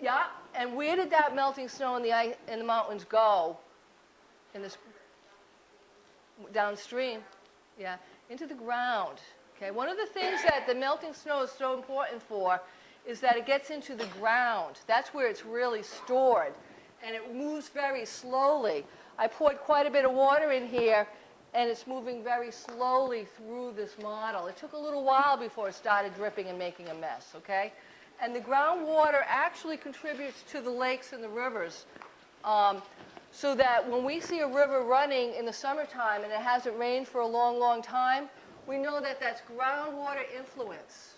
Yeah, and where did that melting snow in the mountains go? In this downstream, yeah, into the ground. Okay, one of the things that the melting snow is so important for is that it gets into the ground. That's where it's really stored, and it moves very slowly. I poured quite a bit of water in here, and it's moving very slowly through this model. It took a little while before it started dripping and making a mess, okay? And the groundwater actually contributes to the lakes and the rivers. So that when we see a river running in the summertime and it hasn't rained for a long, long time, we know that that's groundwater influence,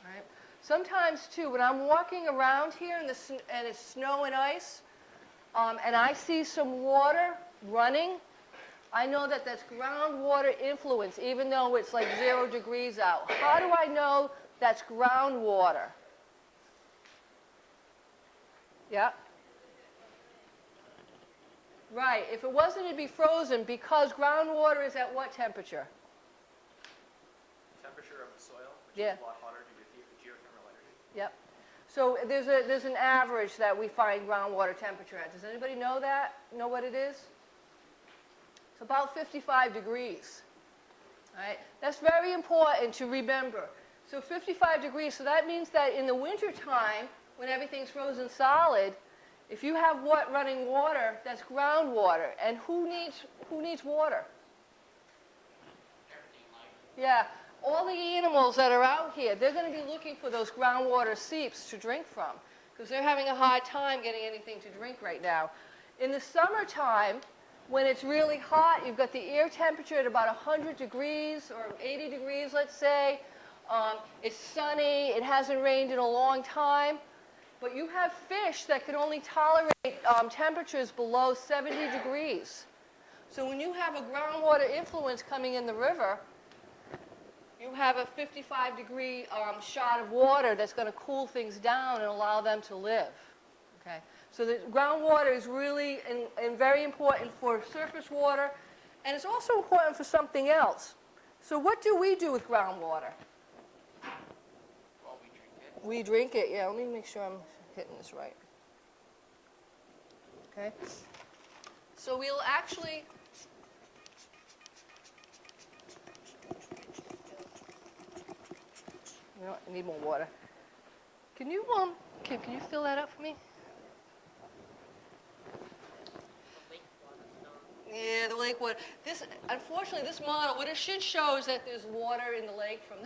right? Sometimes, too, when I'm walking around here and it's snow and ice, and I see some water running, I know that that's groundwater influence, even though it's like 0 degrees out. How do I know that's groundwater? Yeah? Right. If it wasn't, it'd be frozen because groundwater is at what temperature? Temperature of the soil, which Yeah. is a lot hotter due to geothermal energy. Yep. So there's an average that we find groundwater temperature at. Does anybody know that? Know what it is? It's about 55 degrees. All right? That's very important to remember. So 55 degrees, so that means that in the wintertime, when everything's frozen solid, if you have running water, that's groundwater. And who needs water? Yeah, all the animals that are out here, they're going to be looking for those groundwater seeps to drink from because they're having a hard time getting anything to drink right now. In the summertime, when it's really hot, you've got the air temperature at about 100 degrees or 80 degrees, let's say. It's sunny. It hasn't rained in a long time. But you have fish that can only tolerate temperatures below 70 degrees. So when you have a groundwater influence coming in the river, you have a 55-degree shot of water that's going to cool things down and allow them to live. Okay? So the groundwater is really and very important for surface water, and it's also important for something else. So what do we do with groundwater? Well, we drink it. We drink it, yeah. Let me make sure I'm hitting this right. Okay? So we'll actually... You know what? I need more water. Can you, Kim, can you fill that up for me? Yeah, the lake water. Unfortunately, this model, what it should show is that there's water in the lake from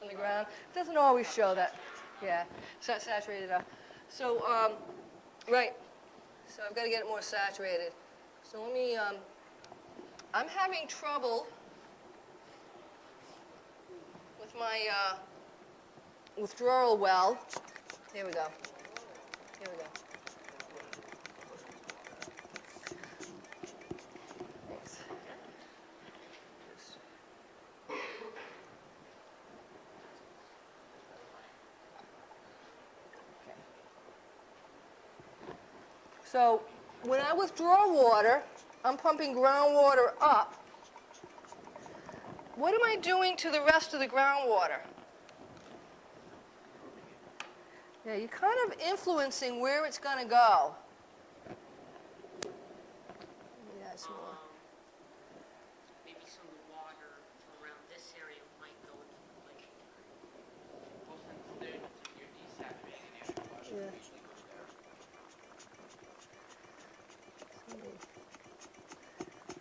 the ground. It doesn't always show that. Yeah, it's not saturated up. So, right. So I've got to get it more saturated. So let me, I'm having trouble with my withdrawal well. Here we go. Here we go. Thanks. So when I withdraw water, I'm pumping groundwater up. What am I doing to the rest of the groundwater? Yeah, you're kind of influencing where it's going to go. Yeah, some more. Maybe some of the water around this area might go into the lake. Well, since you're desaturating it, water Yeah. usually goes there.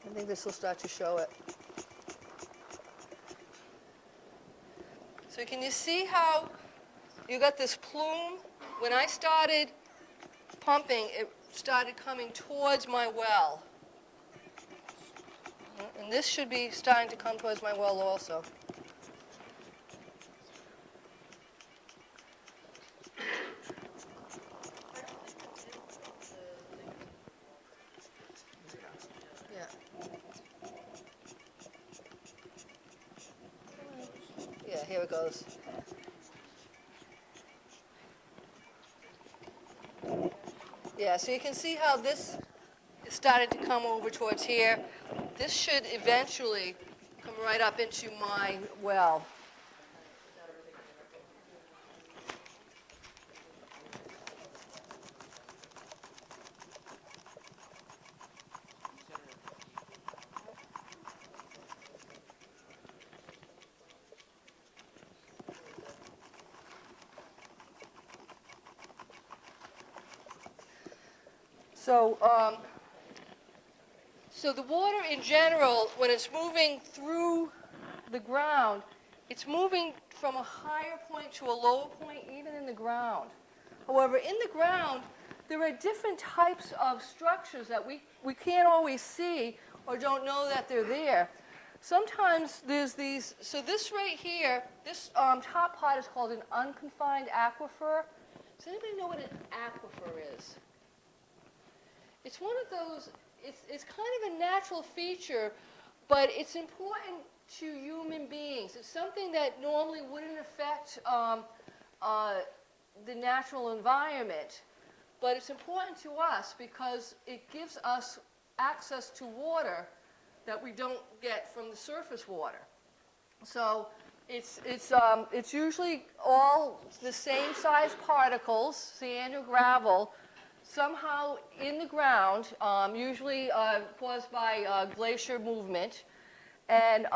I think this will start to show it. So can you see how you got this plume? When I started pumping, it started coming towards my well. And this should be starting to come towards my well also. Yeah. Yeah, here it goes. Yeah, so you can see how this is starting to come over towards here. This should eventually come right up into my well. So, so the water in general, when it's moving through the ground, it's moving from a higher point to a lower point, even in the ground. However, in the ground, there are different types of structures that we can't always see or don't know that they're there. Sometimes there's these, so this right here, this top part is called an unconfined aquifer. Does anybody know what an aquifer is? It's one of those, it's kind of a natural feature, but it's important to human beings. It's something that normally wouldn't affect the natural environment, but it's important to us because it gives us access to water that we don't get from the surface water. So it's usually all the same size particles, sand or gravel, somehow in the ground, usually caused by glacier movement. And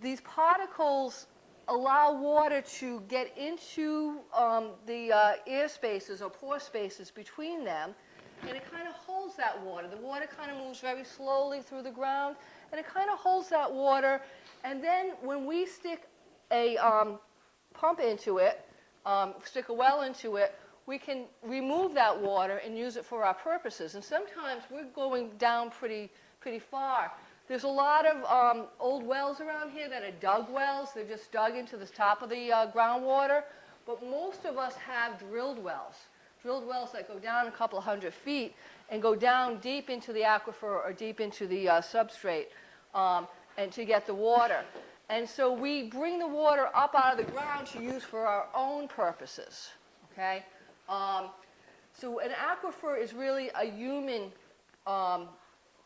these particles allow water to get into the air spaces or pore spaces between them, and it kind of holds that water. The water kind of moves very slowly through the ground, and it kind of holds that water. And then when we stick a pump into it, stick a well into it, we can remove that water and use it for our purposes. And sometimes we're going down pretty far. There's a lot of old wells around here that are dug wells. They're just dug into the top of the groundwater. But most of us have drilled wells that go down a couple of 100 feet and go down deep into the aquifer or deep into the substrate and to get the water. And so we bring the water up out of the ground to use for our own purposes. Okay? So an aquifer is really a human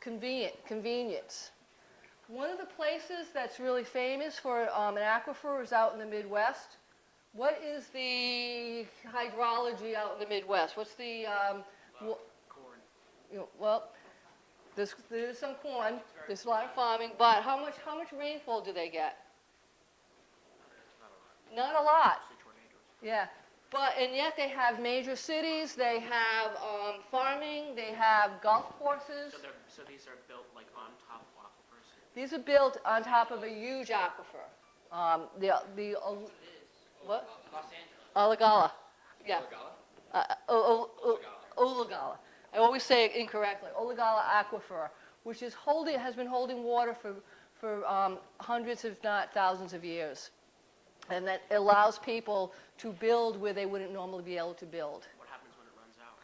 convenience. One of the places that's really famous for an aquifer is out in the Midwest. What is the hydrology out in the Midwest? What's the Corn. well, there's some corn. There's a lot of farming, but how much rainfall do they get? Not a lot. Yeah. And yet they have major cities, they have farming, they have golf courses. So these are built like on top of aquifers? These are built on top of a huge aquifer. What? Los Angeles. Olagala. Yeah. Olagala? Olagala. I always say it incorrectly. Olagala aquifer, which has been holding water for hundreds, if not thousands of years. And that allows people to build where they wouldn't normally be able to build. What happens when it runs out?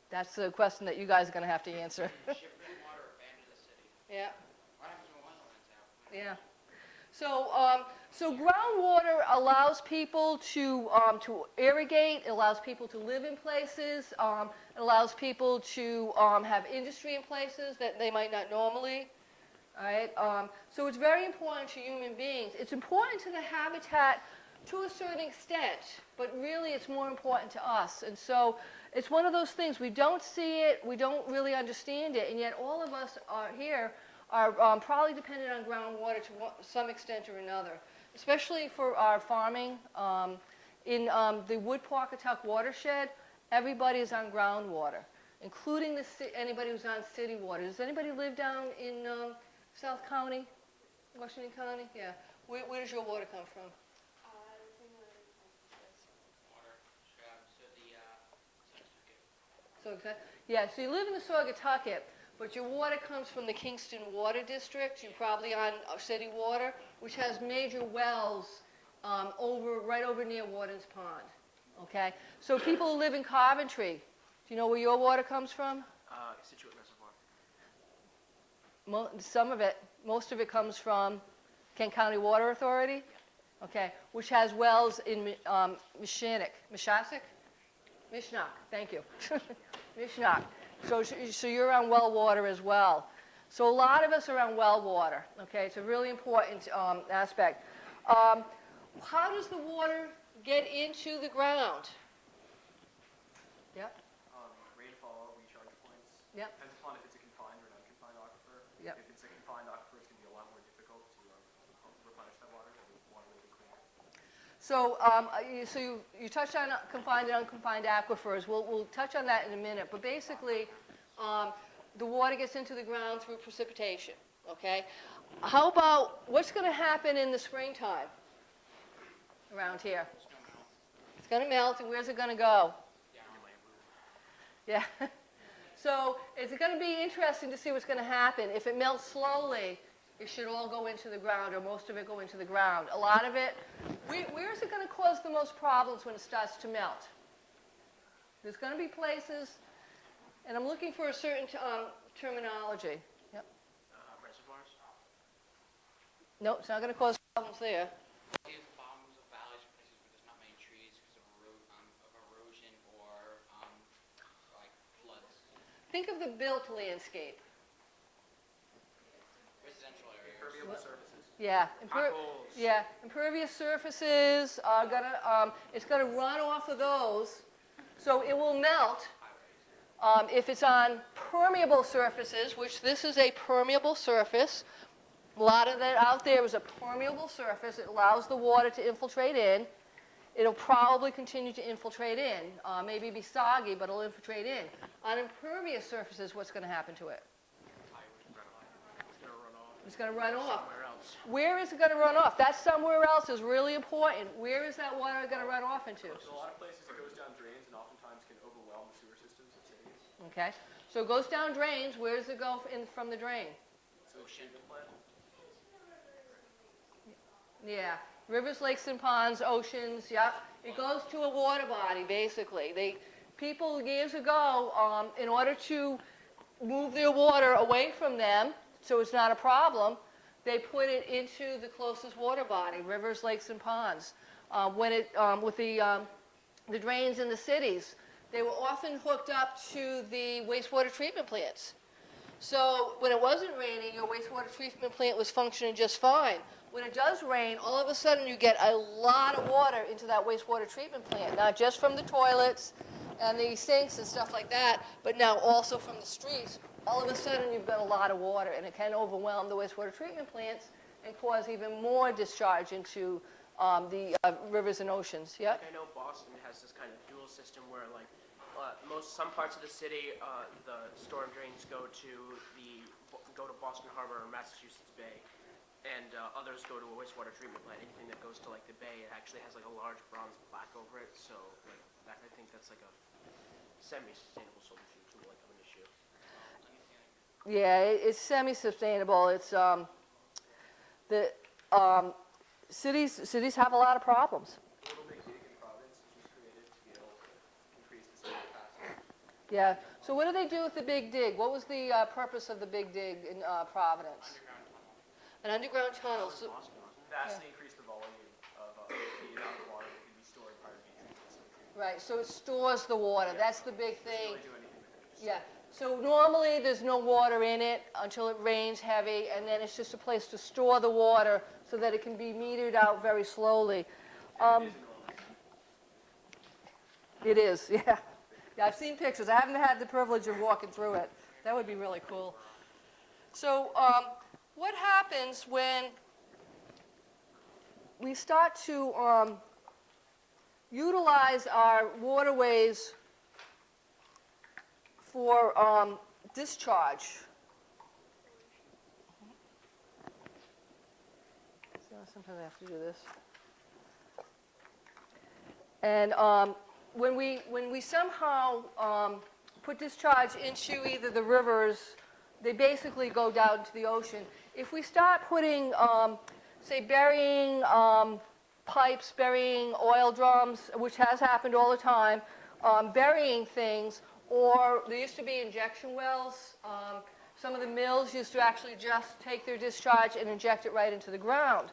That's the question that you guys are going to have to answer. Ship rainwater or abandon the city? Yeah. What happens when one runs out? Yeah. So groundwater allows people to irrigate. It allows people to live in places. It allows people to have industry in places that they might not normally. All right. So it's very important to human beings. It's important to the habitat to a certain extent, but really it's more important to us. And so it's one of those things, we don't see it, we don't really understand it, and yet all of us here are probably dependent on groundwater to some extent or another, especially for our farming. In the Wood-Pawcatuck watershed, everybody is on groundwater, including anybody who's on city water. Does anybody live down in South County, Washington County? Yeah. Where does your water come from? Water. Yeah, so you live in the Saugatucket, but your water comes from the Kingston Water District. You're probably on city water, which has major wells right over near Warden's Pond. Okay? So people who live in Coventry, do you know where your water comes from? Situate Reservoir. Most of it comes from Kent County Water Authority, okay, which has wells in Mishnock, thank you, Mishnock. So you're on well water as well. So a lot of us are on well water, okay? It's a really important aspect. How does the water get into the ground? Yep. Rainfall, recharge points. Yep. Depends upon if it's a confined or non-confined aquifer. Yep. If it's a confined aquifer, it's going to be a lot more difficult to replenish that water. The water will be clean. So, you touched on confined and unconfined aquifers. We'll touch on that in a minute. But basically, the water gets into the ground through precipitation, okay? How about, what's going to happen in the springtime around here? It's going to melt, and where's it going to go? Yeah. So it's going to be interesting to see what's going to happen. If it melts slowly, it should all go into the ground, or most of it go into the ground. A lot of it, where is it going to cause the most problems when it starts to melt? There's going to be places, and I'm looking for a certain terminology. Yep. Reservoirs? Nope, it's not going to cause problems there. See at the bottoms of valleys, places where there's not many trees because of erosion or like floods. Think of the built landscape. Residential areas. Impermeable surfaces. Yeah, Potholes. yeah, impervious surfaces are gonna, it's gonna run off of those, so it will melt. If it's on permeable surfaces, which this is a permeable surface, a lot of that out there is a permeable surface. It allows the water to infiltrate in. It'll probably continue to infiltrate in. Maybe be soggy, but it'll infiltrate in. On impervious surfaces, what's going to happen to it? It's going to run off. Somewhere else. Where is it going to run off? That somewhere else is really important. Where is that water going to run off into? So a lot of places it goes down drains and oftentimes can overwhelm the sewer systems of cities. Okay. So it goes down drains. Where does it go in from the drain? Ocean plant. Yeah. Rivers, lakes, and ponds, oceans, yep. It goes to a water body, basically. People years ago, in order to move their water away from them, so it's not a problem, they put it into the closest water body, rivers, lakes, and ponds. With the drains in the cities, they were often hooked up to the wastewater treatment plants. So when it wasn't raining, your wastewater treatment plant was functioning just fine. When it does rain, all of a sudden you get a lot of water into that wastewater treatment plant, not just from the toilets and the sinks and stuff like that, but now also from the streets. All of a sudden you've got a lot of water, and it can overwhelm the wastewater treatment plants and cause even more discharge into the rivers and oceans. Yep. I know Boston has this kind of dual system where, like, some parts of the city, the storm drains go to Boston Harbor or Massachusetts Bay, and others go to a wastewater treatment plant. Anything that goes to like the bay, it actually has like a large bronze plaque over it. So like I think that's like a semi-sustainable solution to like an issue. Yeah, it's semi-sustainable. It's cities have a lot of problems. Little Big Dig in Providence was just created to be able to increase the city capacity. Yeah. So what do they do with the Big Dig? What was the purpose of the Big Dig in Providence? An underground tunnel. So, Vastly increase the volume of the amount of water that can be stored prior to being treated. right. So it stores the water. That's the big Doesn't thing. really do anything with it. Just Yeah. So normally there's no water in it until it rains heavy, and then it's just a place to store the water so that it can be metered out very slowly. It is, yeah. Yeah, I've seen pictures. I haven't had the privilege of walking through it. That would be really cool. So what happens when we start to utilize our waterways for discharge? So sometimes I have to do this. And when we somehow put discharge into either the rivers, they basically go down to the ocean. If we start putting, say, burying pipes, burying oil drums, which has happened all the time, burying things, or there used to be injection wells. Some of the mills used to actually just take their discharge and inject it right into the ground.